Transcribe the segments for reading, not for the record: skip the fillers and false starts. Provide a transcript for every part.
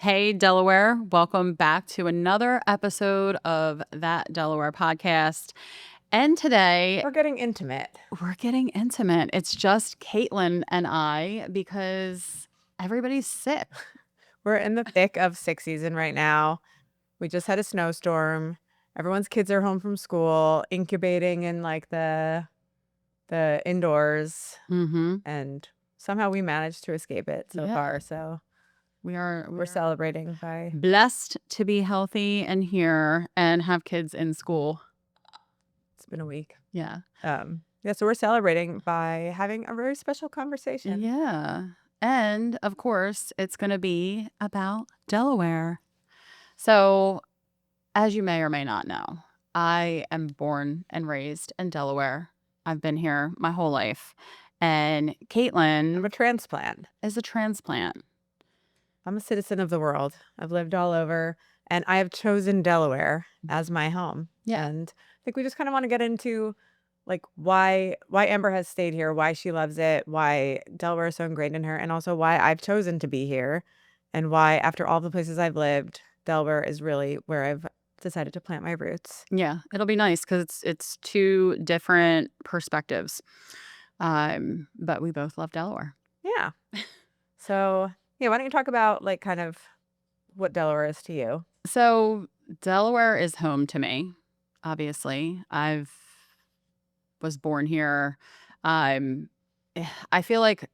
Hey, Delaware. Welcome back to another episode of That Delaware podcast. And today We're getting intimate. we're getting intimate. It's just Caitlin and I because everybody's sick. We're in the thick of sick season right now. We just had a snowstorm. Everyone's kids are home from school, incubating in like the indoors, Mm-hmm. and somehow we managed to escape it so Yeah. far. So We're we're celebrating by blessed to be healthy and here and have kids in school. it's been a week. Yeah. Yeah, so we're celebrating by having a very special conversation. Yeah. And of course, it's going to be about Delaware. So, as you may or may not know, I am born and raised in Delaware. I've been here my whole life. And I'm Caitlin a transplant. is a transplant. I'm a citizen of the world. I've lived all over, and I have chosen Delaware as my home. Yeah. And I think we just kind of want to get into like why Amber has stayed here, why she loves it, why Delaware is so ingrained in her, and also why I've chosen to be here, and why after all the places I've lived, Delaware is really where I've decided to plant my roots. Yeah. It'll be nice because it's two different perspectives. But we both love Delaware. Yeah. So yeah, why don't you talk about like kind of what Delaware is to you? So Delaware is home to me, obviously. I've was born here. Um, I feel like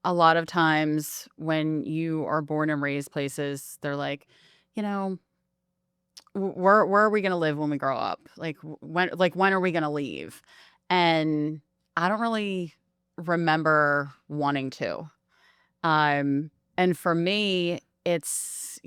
a lot of times when you are born and raised places, they're like, you know, where are we gonna live when we grow up? When are we gonna leave? And I don't really remember wanting to. And for me, it's,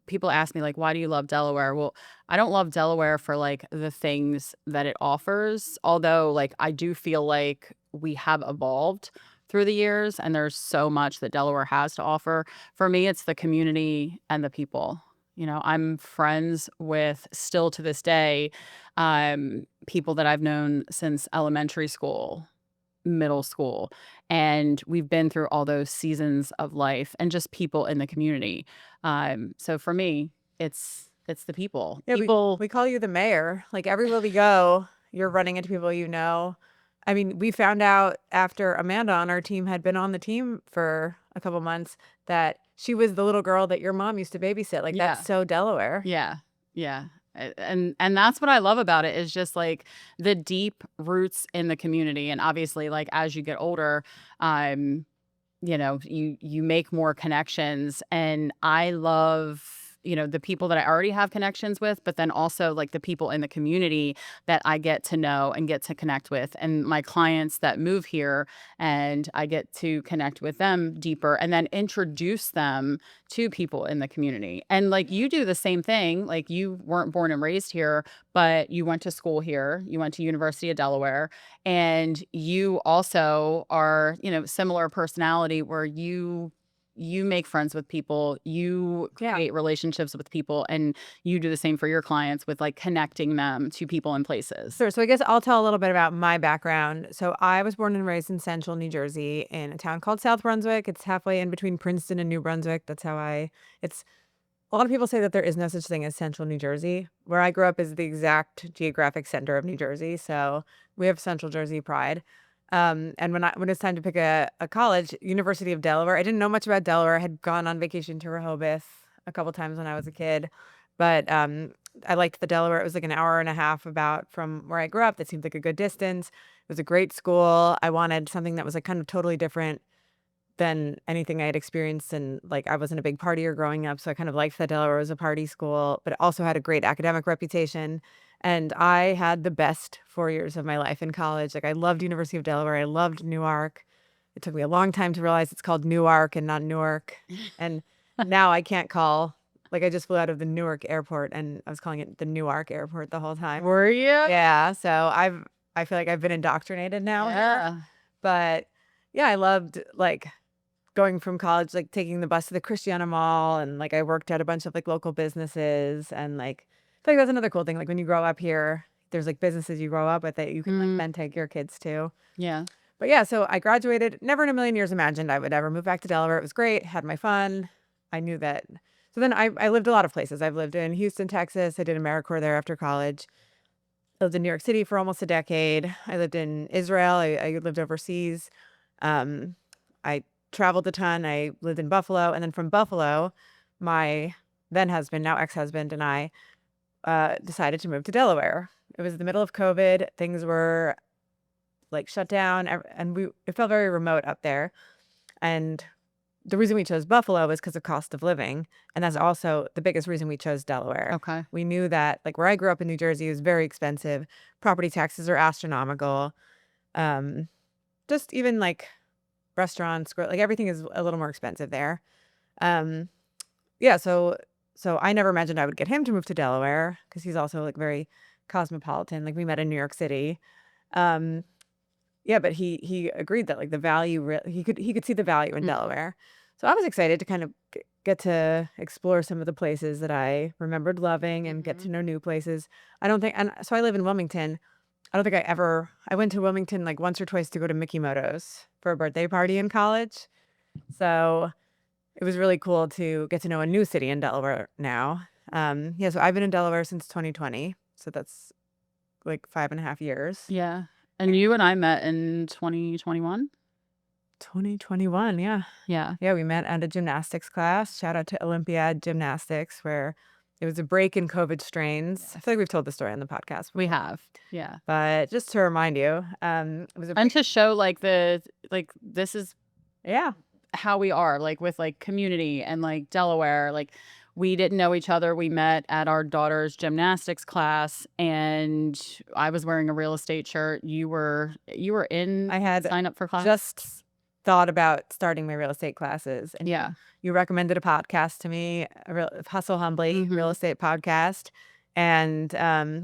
people ask me like, why do you love Delaware? Well, I don't love Delaware for like the things that it offers, although like I do feel like we have evolved through the years and there's so much that Delaware has to offer. For me, it's the community and the people. I'm friends with still to this day, people that I've known since elementary school, middle school, and we've been through all those seasons of life and just people in the community. So for me, it's the people. Yeah, People. we call you the mayor. Like everywhere we go, you're running into people you know. I mean, we found out after Amanda on our team had been on the team for a couple months that she was the little girl that your mom used to babysit. Like Yeah. that's so Delaware. Yeah. Yeah. And that's what I love about it is just like the deep roots in the community. And obviously, like as you get older, um, you make more connections. And I love, the people that I already have connections with, but then also like the people in the community that I get to know and get to connect with, and my clients that move here, and I get to connect with them deeper and then introduce them to people in the community. And like you do the same thing. Like you weren't born and raised here, but you went to school here. You went to University of Delaware, and you also are, similar personality where you make friends with people, you Yeah. create relationships with people, and you do the same for your clients with like connecting them to people and places. Sure. So I guess I'll tell a little bit about my background. So I was born and raised in central New Jersey in a town called South Brunswick. It's halfway in between Princeton and New Brunswick. It's a lot of people say that there is no such thing as central New Jersey. Where I grew up is the exact geographic center of New Jersey. So we have central Jersey pride. And when it's time to pick a college, University of Delaware, I didn't know much about Delaware. I had gone on vacation to Rehoboth a couple times when I was a kid. But I liked the Delaware. It was like an hour and a half about from where I grew up. That seemed like a good distance. It was a great school. I wanted something that was like kind of totally different than anything I had experienced. And like I wasn't a big partier growing up. So I kind of liked that Delaware was a party school, but it also had a great academic reputation. And I had the best 4 years of my life in college. Like I loved University of Delaware. I loved Newark. It took me a long time to realize it's called Newark and not Newark. And now I can't call. Like I just flew out of the Newark airport and I was calling it the Newark airport the whole time. Were you? Yeah. So I feel like I've been indoctrinated now. Yeah. But yeah, I loved like going from college, like taking the bus to the Christiana Mall, and like I worked at a bunch of like local businesses, and like I feel like that's another cool thing. Like when you grow up here, there's like businesses you grow up with that you can like then take your kids to. Yeah. But yeah, so I graduated. Never in a million years imagined I would ever move back to Delaware. It was great. Had my fun. I knew that. So then I lived a lot of places. I've lived in Houston, Texas. I did AmeriCorps there after college. I lived in New York City for almost a decade. I lived in Israel. I lived overseas. Um, I traveled a ton. I lived in Buffalo. And then from Buffalo, my then husband, now ex-husband, and I decided to move to Delaware. It was the middle of COVID. Things were like shut down, and it felt very remote up there. And the reason we chose Buffalo was because of cost of living, and that's also the biggest reason we chose Delaware. Okay. We knew that, like, where I grew up in New Jersey is very expensive. Property taxes are astronomical. Um, just even like restaurants, like everything is a little more expensive there. Um, yeah, so I never imagined I would get him to move to Delaware because he's also like very cosmopolitan. Like we met in New York City. Um, yeah, but he agreed that like the value he could see the value in Mm. Delaware. So I was excited to kind of get to explore some of the places that I remembered loving and get to Mhm. know new places. I don't think and so I live in Wilmington. I don't think I went to Wilmington like once or twice to go to Mickey Moto's for a birthday party in college. So it was really cool to get to know a new city in Delaware now. Yeah, so I've been in Delaware since 2020. So that's like 5.5 years. Yeah. And you and I met in 2021? 2021, yeah. Yeah. Yeah, we met at a gymnastics class. Shout out to Olympiad Gymnastics, where it was a break in COVID strains. I Yes. feel like we've told the story on the podcast We before. have. Yeah. But just to remind you, it was a And break. to show like this is Yeah. how we are, like with like community and like Delaware. Like we didn't know each other. We met at our daughter's gymnastics class and I was wearing a real estate shirt. You were in I had sign up for class. just thought about starting my real estate classes, and Yeah. you recommended a podcast to me, Hustle Humbly real Mhm. estate podcast, and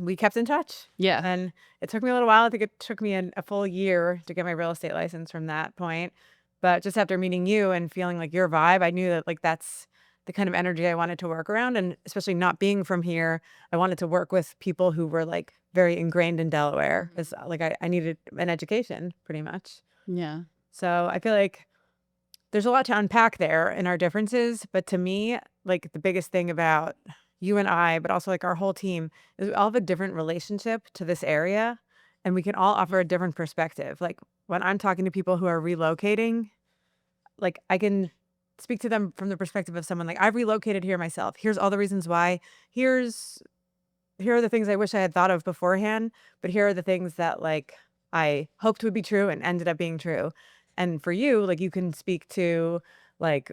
we kept in touch. Yeah. And it took me a little while. I think it took me a full year to get my real estate license from that point. But just after meeting you and feeling like your vibe, I knew that like that's the kind of energy I wanted to work around. And especially not being from here, I wanted to work with people who were like very ingrained in Delaware. Mhm. Because like I needed an education pretty much. Yeah. So I feel like there's a lot to unpack there in our differences, but to me, like the biggest thing about you and I, but also like our whole team, is we all have a different relationship to this area and we can all offer a different perspective. Like when I'm talking to people who are relocating, like I can speak to them from the perspective of someone like I've relocated here myself. Here's all the reasons why. Here's here are the things I wish I had thought of beforehand, but here are the things that like I hoped would be true and ended up being true. And for you, like you can speak to like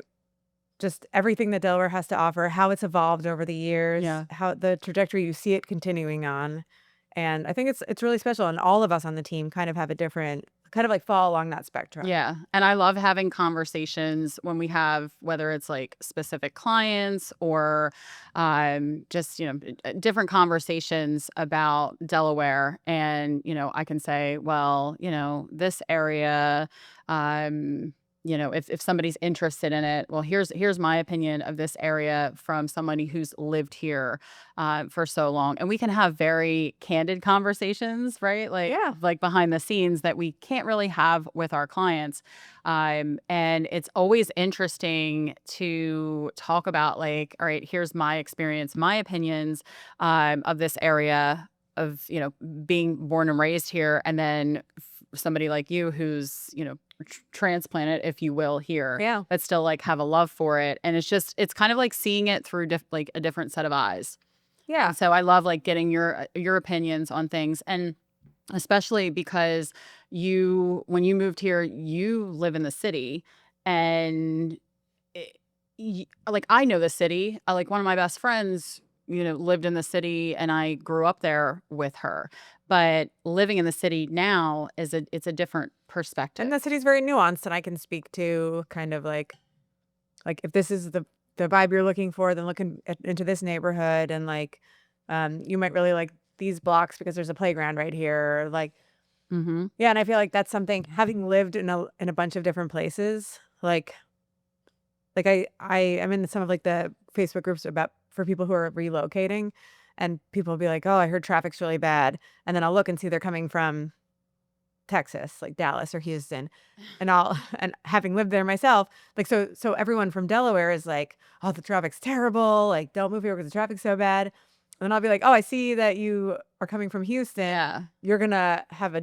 just everything that Delaware has to offer, how it's evolved over the years, Yeah. how the trajectory you see it continuing on. And I think it's really special. And all of us on the team kind of have a different kind of like fall along that spectrum. Yeah, and I love having conversations when we have whether it's like specific clients or just different conversations about Delaware, and I can say, well, this area, if somebody's interested in it, well, here's my opinion of this area from somebody who's lived here for so long, and we can have very candid conversations, right? Yeah. Like behind the scenes that we can't really have with our clients. And it's always interesting to talk about like, all right, here's my experience, my opinions of this area of being born and raised here, and then somebody like you who's transplanted, if you will, here, Yeah. but still like have a love for it, and it's kind of like seeing it through like a different set of eyes. Yeah. And so I love like getting your opinions on things, and especially because when you moved here, you live in the city, and like I know the city. Like one of my best friends, lived in the city, and I grew up there with her. But living in the city now it's a different And perspective. the city's very nuanced and I can speak to kind of like if this is the vibe you're looking for, then into this neighborhood and like you might really like these blocks because there's a playground right here. Like Mm-hmm. yeah, and I feel like that's something having lived in a bunch of different places, like I am in some of like the Facebook groups about for people who are relocating and people will be like, "Oh, I heard traffic's really bad." And then I'll look and see they're coming from Texas, like Dallas or Houston. And I'll and having lived there myself, like, so everyone from Delaware is like, "Oh, the traffic's terrible, like, don't move here because the traffic's so bad." And then I'll be like, "Oh, I see that you are coming from Houston. Yeah. You're gonna have a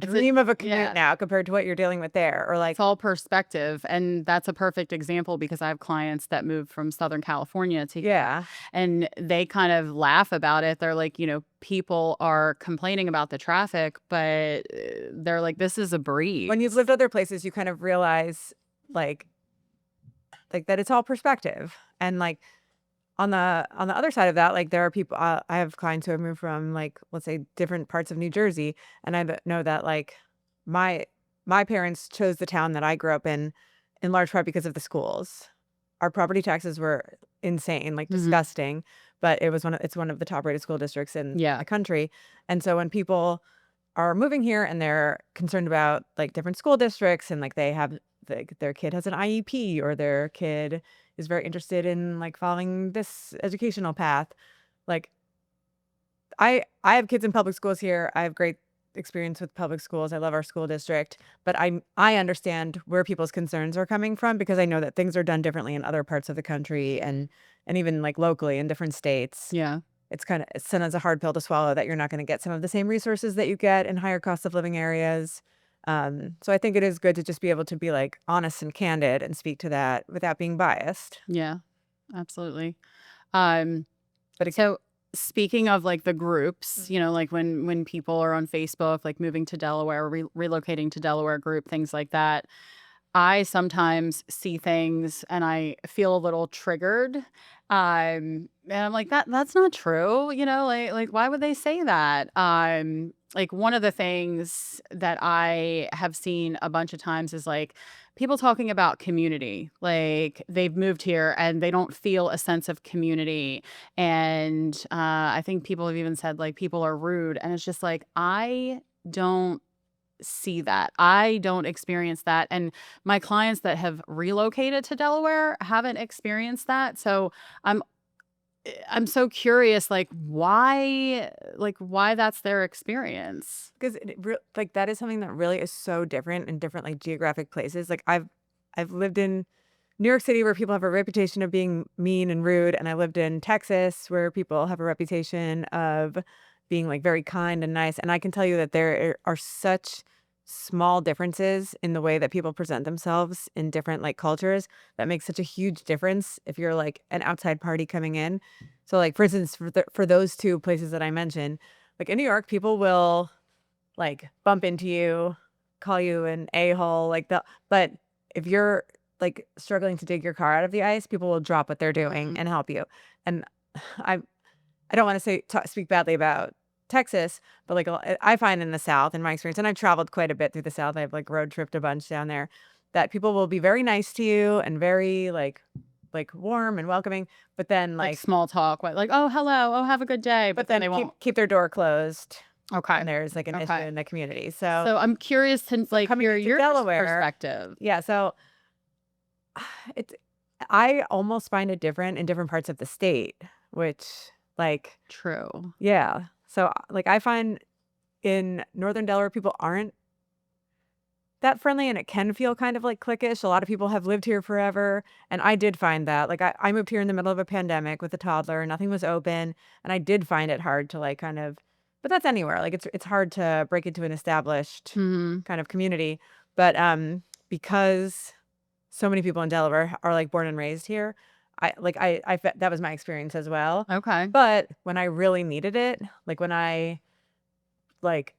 Is it dream of a commute yeah. now compared to what you're dealing with there." Or It's like, all perspective, and that's a perfect example because I have clients that moved from Southern California to here, yeah. and they kind of laugh about it. They're like, people are complaining about the traffic, but they're like, "This is a breeze." When you've lived other places, you kind of realize, like that it's all perspective. And, like, on the other side of that, like, there are people I have clients who have moved from, like, let's say, different parts of New Jersey, and know that, like, my my parents chose the town that I grew up in large part because of the schools. Our property taxes were insane, like, Mhm. disgusting, but it's one of the top-rated school districts in Yeah. the country. And so when people are moving here and they're concerned about, like, different school districts, and, like, they have, like, their kid has an IEP, or their kid is very interested in, like, following this educational path. Like, I have kids in public schools here. I have great experience with public schools. I love our school district, but I understand where people's concerns are coming from because I know that things are done differently in other parts of the country, and even, like, locally in different states. Yeah. It's sometimes a hard pill to swallow that you're not gonna get some of the same resources that you get in higher cost of living areas. So I think it is good to just be able to be, like, honest and candid and speak to that without being biased. Yeah. Absolutely. Um But again, So, speaking of, like, the groups, mm, like, when people are on Facebook, like, moving to Delaware, relocating to Delaware group, things like that, I sometimes see things and I feel a little triggered, and I'm like, "That's not true," like, why would they say that? Like, one of the things that I have seen a bunch of times is, like, people talking about community, like, they've moved here and they don't feel a sense of community, and, I think people have even said, like, people are rude, and it's just like, I don't see that. I don't experience that, and my clients that have relocated to Delaware haven't experienced that, so I'm I'm so curious, like, why that's their experience. 'cause like, that is something that really is so different in different, like, geographic places. Like, I've lived in New York City where people have a reputation of being mean and rude, and I lived in Texas where people have a reputation of being, like, very kind and nice, and I can tell you that there are such small differences in the way that people present themselves in different, like, cultures that makes such a huge difference if you're, like, an outside party coming in. So, like, for instance, for those 2 places that I mentioned, like, in New York, people will, like, bump into you, call you an a-hole, like, the but if you're, like, struggling to dig your car out of the ice, people will drop what they're doing Mhm. and help you. And I I don't wanna speak badly about Texas, but, like, I find in the South, in my experience, and I've traveled quite a bit through the South, I've, like, road tripped a bunch down there, that people will be very nice to you and very, like, warm and welcoming, but then, Like, like small talk, like, "Oh, hello. Oh, have a good day," but but then then they won't. keep their door closed Okay. when there's, like, an issue Okay. in the community. So So, I'm curious to, so like, coming hear into your Delaware, perspective. yeah, so it's I almost find it different in different parts of the state, which, like, True. yeah. So, like, I find in Northern Delaware, people aren't that friendly, and it can feel kind of, like, cliquish. A lot of people have lived here forever, and I did find that. Like, I moved here in the middle of a pandemic with a toddler, nothing was open, and I did find it hard to, like, kind of but that's anywhere. Like, it's hard to break into an established Mhm. kind of community. But, because so many people in Delaware are, like, born and raised here, I fe that was my experience as well. Okay. But when I really needed it, like, like,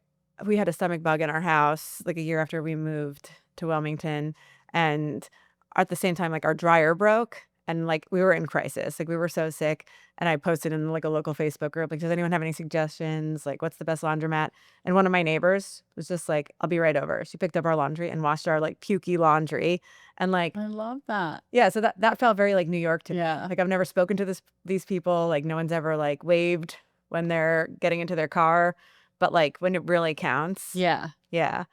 we had a stomach bug in our house, like, a year after we moved to Wilmington, and at the same time, like, our dryer broke, and, like, we were in crisis, like, we were so sick, and I posted in, like, a local Facebook group, like, "Does anyone have any suggestions? Like, what's the best laundromat?" And one of my neighbors was just like, "I'll be right over." She picked up our laundry and washed our, like, pukey laundry, and, like, I love that. yeah, so that felt very, like, New York to me. Yeah. Like, I've never spoken to these people, like, no one's ever, like, waved when they're getting into their car, but, like, when it really counts, Yeah. yeah,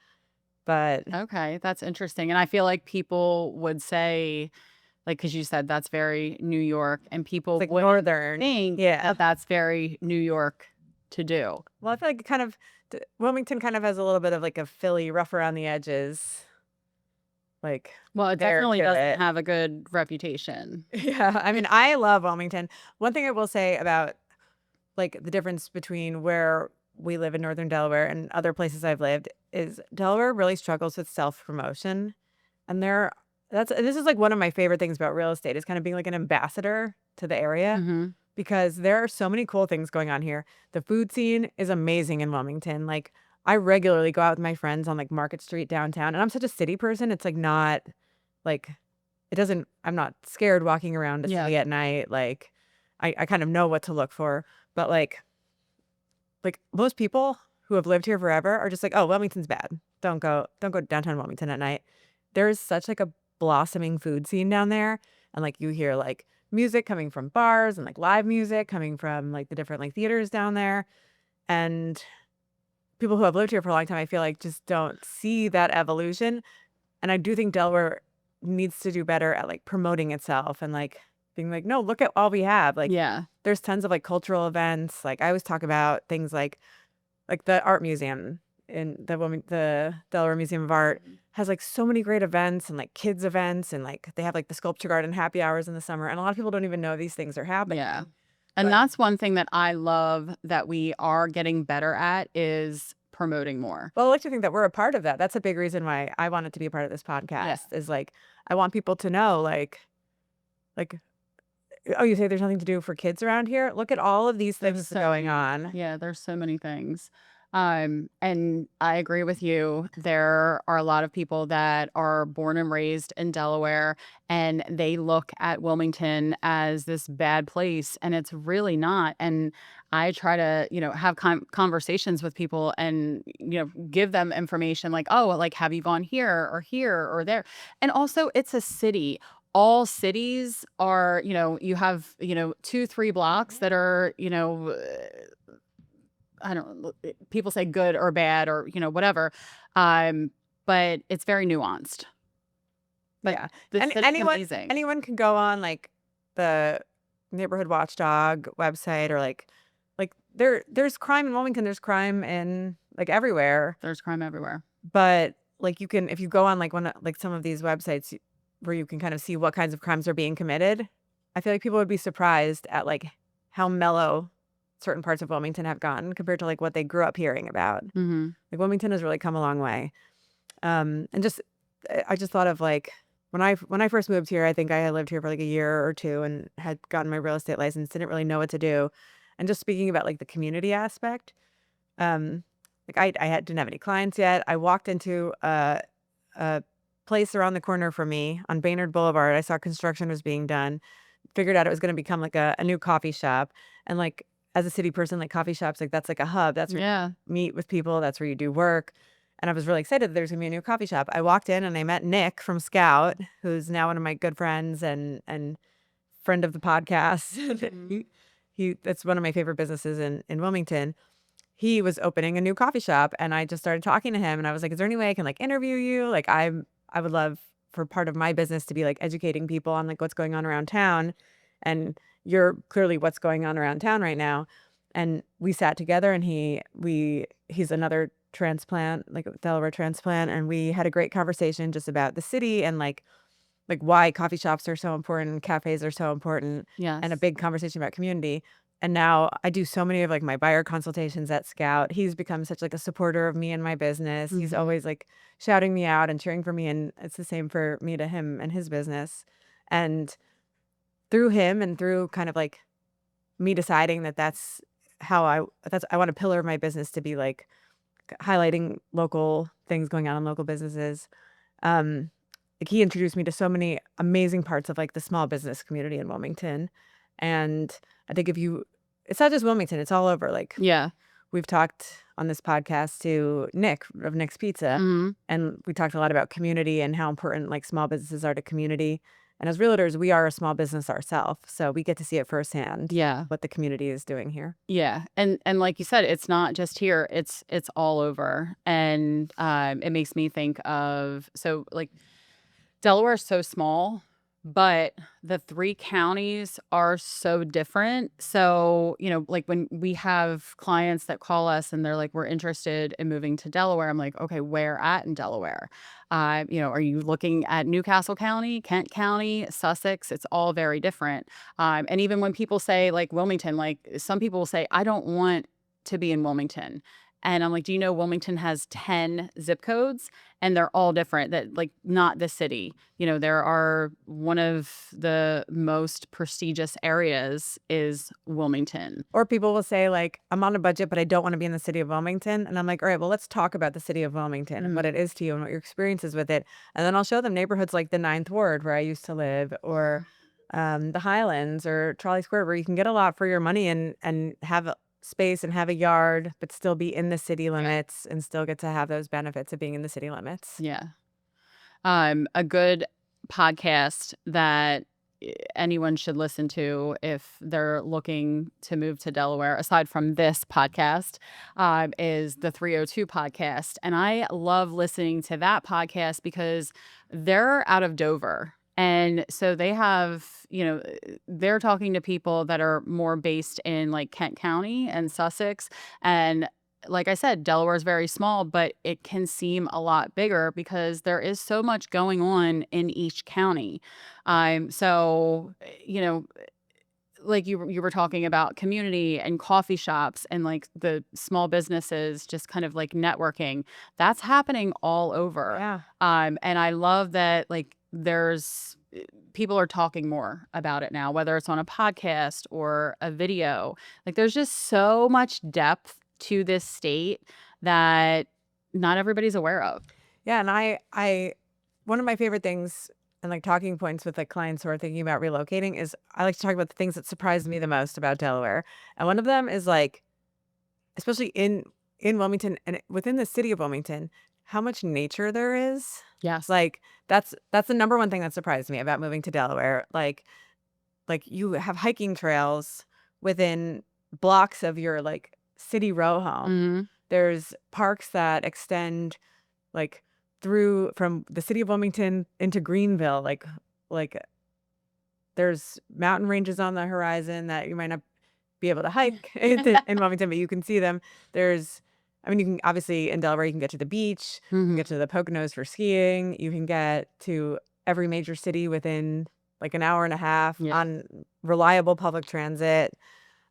but Okay, that's interesting, and I feel like people would say, like, because you said that's very New York, and it's, people like, wouldn't northern, think yeah. that that's very New York to do. Well, I feel like Wilmington kind of has a little bit of like a Philly rough around the edges, like Well, it there definitely to doesn't it. have a good reputation. Yeah, I mean, I love Wilmington. One thing I will say about like the difference between where we live in northern Delaware and other places I've lived is Delaware really struggles with self-promotion. And this is like one of my favorite things about real estate is kind of being like an ambassador to the area Mhm. because there are so many cool things going on here. The food scene is amazing in Wilmington. Like I regularly go out with my friends on like Market Street downtown and I'm such a city person. It's like not like it doesn't I'm not scared walking around the Yeah. city at night. Like I kind of know what to look for. But like most people who have lived here forever are just like, "Oh, Wilmington's bad. Don't go downtown Wilmington at night." There's such like a blossoming food scene down there, and like you hear like music coming from bars and like live music coming from like the different like theaters down there. And people who have lived here for a long time, I feel like just don't see that evolution. And I do think Delaware needs to do better at like promoting itself and like being like, "No, look at all we have." Like Yeah. there's tons of like cultural events. Like I always talk about things like the art museum in the Delaware Museum of Art Mhm. has like so many great events and like kids events and like they have like the sculpture garden happy hours in the summer and a lot of people don't even know these things are Yeah. happening. And But that's one thing that I love that we are getting better at is promoting more. well, I like to think that we're a part of that. That's a big reason why I wanted to be a part of this Yeah. podcast is like I want people to know like oh, you say there's nothing to do for kids around here? Look at all of these There's things so going many. on. Yeah, there's so many things. And I agree with you. There are a lot of people that are born and raised in Delaware and they look at Wilmington as this bad place and it's really not. And I try to, have conversations with people and, give them information like, oh, like, have you gone here or there? And also, it's a city. All cities are, you have, 2, 3 blocks that are, I don't know, people say good or bad or, whatever. Um, but it's very nuanced. But Yeah. the And city's amazing. anyone can go on like the neighborhood watchdog website or like there's crime in Wilmington, there's crime in like everywhere. There's crime everywhere. But like you can if you go on like like some of these websites where you can kind of see what kinds of crimes are being committed, I feel like people would be surprised at like how mellow certain parts of Wilmington have gotten compared to like what they grew up hearing about. Mhm. Like Wilmington has really come a long way. And just I just thought of like when I first moved here, I think I had lived here for like a year or two and had gotten my real estate license, didn't really know what to do. And just speaking about like the community aspect, um, like didn't have any clients yet. I walked into a place around the corner from me on Baynard Boulevard. I saw construction was being done. Figured out it was going to become like a new coffee shop. And like as a city person, like coffee shops, like that's like a hub. That's where Yeah. you meet with people. That's where you do work. And I was really excited that there's gonna be a new coffee shop. I walked in and I met Nick from Scout, who's now one of my good friends and friend of the podcast. Mhm. He that's one of my favorite businesses in Wilmington. He was opening a new coffee shop and I just started talking to him and I was like, "Is there any way I can like interview you? Like I would love for part of my business to be like educating people on like what's going on around town. And you're clearly what's going on around town right now." And we sat together and he's another transplant, like a Delaware transplant, and we had a great conversation just about the city and like why coffee shops are so important, cafes are so important, and a Yes. big conversation about community. And now I do so many of like my buyer consultations at Scout. He's become such like a supporter of me and my business. He's Mhm. always like shouting me out and cheering for me, and it's the same for me to him and his business. And through him and through kind of like me deciding that that's I want a pillar of my business to be like highlighting local things going on in local businesses. Um, like he introduced me to so many amazing parts of like the small business community in Wilmington. And I think it's not just Wilmington, it's all over. Like Yeah. we've talked on this podcast to Nick of Nick's Pizza, Mhm. and we talked a lot about community and how important like small businesses are to community. And as realtors, we are a small business ourselves, so we get to see it firsthand Yeah. what the community is doing here. Yeah. And like you said, it's not just here, it's all over. And it makes me think of, so like, Delaware is so small, but the 3 counties are so different. So, like, when we have clients that call us and they're like, "We're interested in moving to Delaware," I'm like, "Okay, where at in Delaware?" Are you looking at Newcastle County, Kent County, Sussex? It's all very different. And even when people say, like, Wilmington, like, some people will say, "I don't want to be in Wilmington." And I'm like, "Do you know Wilmington has 10 zip codes?" And they're all different, that, like, not the city. There are one of the most prestigious areas is Wilmington. Or people will say, like, "I'm on a budget, but I don't wanna be in the city of Wilmington." And I'm like, "Alright, well, let's talk about the city of Wilmington and what Mhm. it is to you and what your experience is with it." And then I'll show them neighborhoods like the Ninth Ward where I used to live, or, the Highlands or Trolley Square, where you can get a lot for your money and have a space and have a yard, but still be in the city limits and still get to have those benefits of being in the city limits. Yeah. A good podcast that anyone should listen to if they're looking to move to Delaware, aside from this podcast, is the 302 podcast. And I love listening to that podcast because they're out of Dover. And so they have, they're talking to people that are more based in like Kent County and Sussex. And like I said, Delaware is very small, but it can seem a lot bigger because there is so much going on in each county. So, like you were talking about community and coffee shops and like the small businesses, just kind of like networking. That's happening all over. Yeah. And I love that, like, there's people are talking more about it now, whether it's on a podcast or a video. Like, there's just so much depth to this state that not everybody's aware of. Yeah, and I one of my favorite things and, like, talking points with, like, clients who are thinking about relocating is I like to talk about the things that surprised me the most about Delaware, and one of them is, like, especially in Wilmington and within the city of Wilmington, how much nature there is. Yes. Like, that's the number one thing that surprised me about moving to Delaware. Like, you have hiking trails within blocks of your, like, city row home. Hmm. There's parks that extend, like, through from the city of Wilmington into Greenville, like, there's mountain ranges on the horizon that you might not be able to hike in Wilmington, but you can see them. There's I mean, you can obviously in Delaware, you can get to the beach, you can Hmm. get to the Poconos for skiing, you can get to every major city within, like, an hour and a half Yeah. on reliable public transit.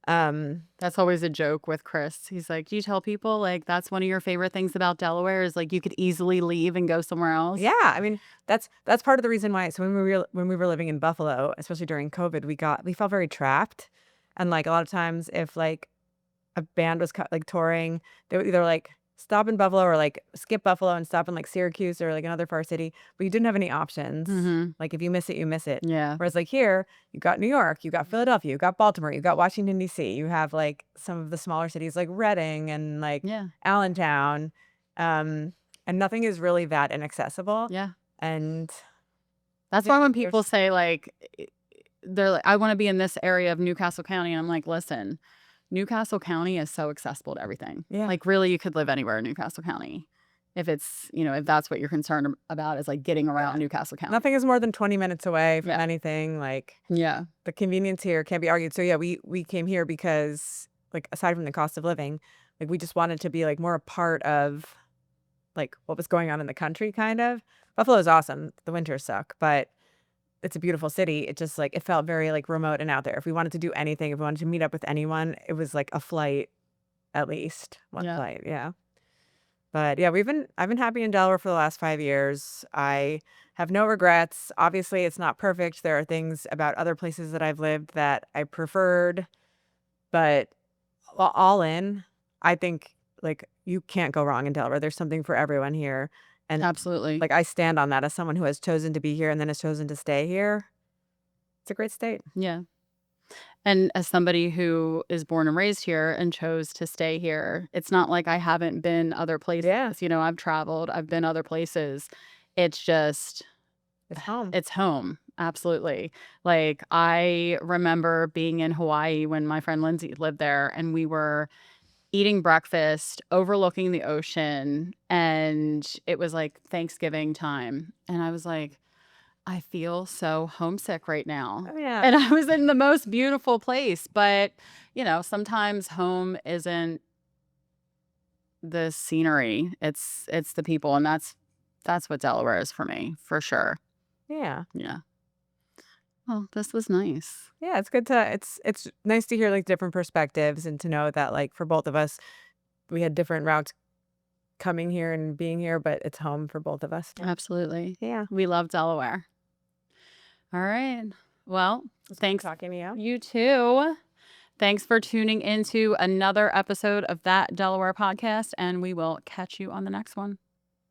Um, That's always a joke with Chris. He's like, "Do you tell people, like, that's one of your favorite things about Delaware is, like, you could easily leave and go somewhere else?" yeah, I mean, that's part of the reason why so when we were living in Buffalo, especially during COVID, we felt very trapped, and, like, a lot of times if, like, a band was like, touring, they would either, like, stop in Buffalo or, like, skip Buffalo and stop in, like, Syracuse or, like, another far city, but you didn't have any options. Mhm. Like, if you miss it, you miss it. Yeah. Whereas, like, here, you got New York, you got Philadelphia, you got Baltimore, you got Washington, DC, you have, like, some of the smaller cities like Reading and, like, Yeah. Allentown, um, and nothing is really that inaccessible, Yeah. and That's yeah, why when people there's say, like, they're like, "I wanna be in this area of Newcastle County," and I'm like, "Listen, Newcastle County is so accessible to everything." yeah. Like, really, you could live anywhere in Newcastle County if it's, if that's what you're concerned about, is, like, getting around Newcastle County. Nothing is more than 20 minutes away from Yeah. anything, like Yeah. the convenience here can't be argued. So yeah, we came here because, like, aside from the cost of living, like, we just wanted to be, like, more a part of, like, what was going on in the country, kind of. Buffalo is awesome. The winters suck, but it's a beautiful city. It just, like, it felt very, like, remote and out there. If we wanted to do anything, if we wanted to meet up with anyone, it was like a flight, at least one Yeah. flight. Yeah. But yeah, I've been happy in Delaware for the last 5 years. I have no regrets. Obviously, it's not perfect. There are things about other places that I've lived that I preferred, but all in, I think, like, you can't go wrong in Delaware. There's something for everyone here. And, Absolutely. like, I stand on that as someone who has chosen to be here and then has chosen to stay here. It's a great state. Yeah. And as somebody who is born and raised here and chose to stay here, it's not like I haven't been other places. Yeah, I've traveled, I've been other places. It's just, it's home. it's home. Absolutely. Like, I remember being in Hawaii when my friend Lindsay lived there, and we were eating breakfast overlooking the ocean, and it was like Thanksgiving time. And I was like, I feel so homesick right now. Oh, yeah. And I was in the most beautiful place, but, sometimes home isn't the scenery. It's the people, and that's what Delaware is for me, for sure. Yeah. Yeah. Well, this was nice. Yeah, it's good to it's nice to hear, like, different perspectives and to know that, like, for both of us, we had different routes coming here and being here, but it's home for both of us. Yeah. Absolutely. Yeah. We love Delaware. All right. Well, It's good thanks. talking to you. You too. Thanks for tuning into another episode of That Delaware podcast, and we will catch you on the next one.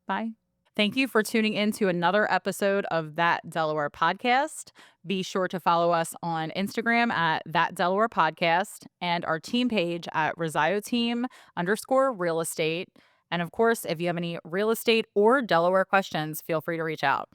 Bye. Thank you for tuning in to another episode of That Delaware podcast. Be sure to follow us on Instagram at That Delaware podcast and our team page at Resio Team _real estate. And of course, if you have any real estate or Delaware questions, feel free to reach out.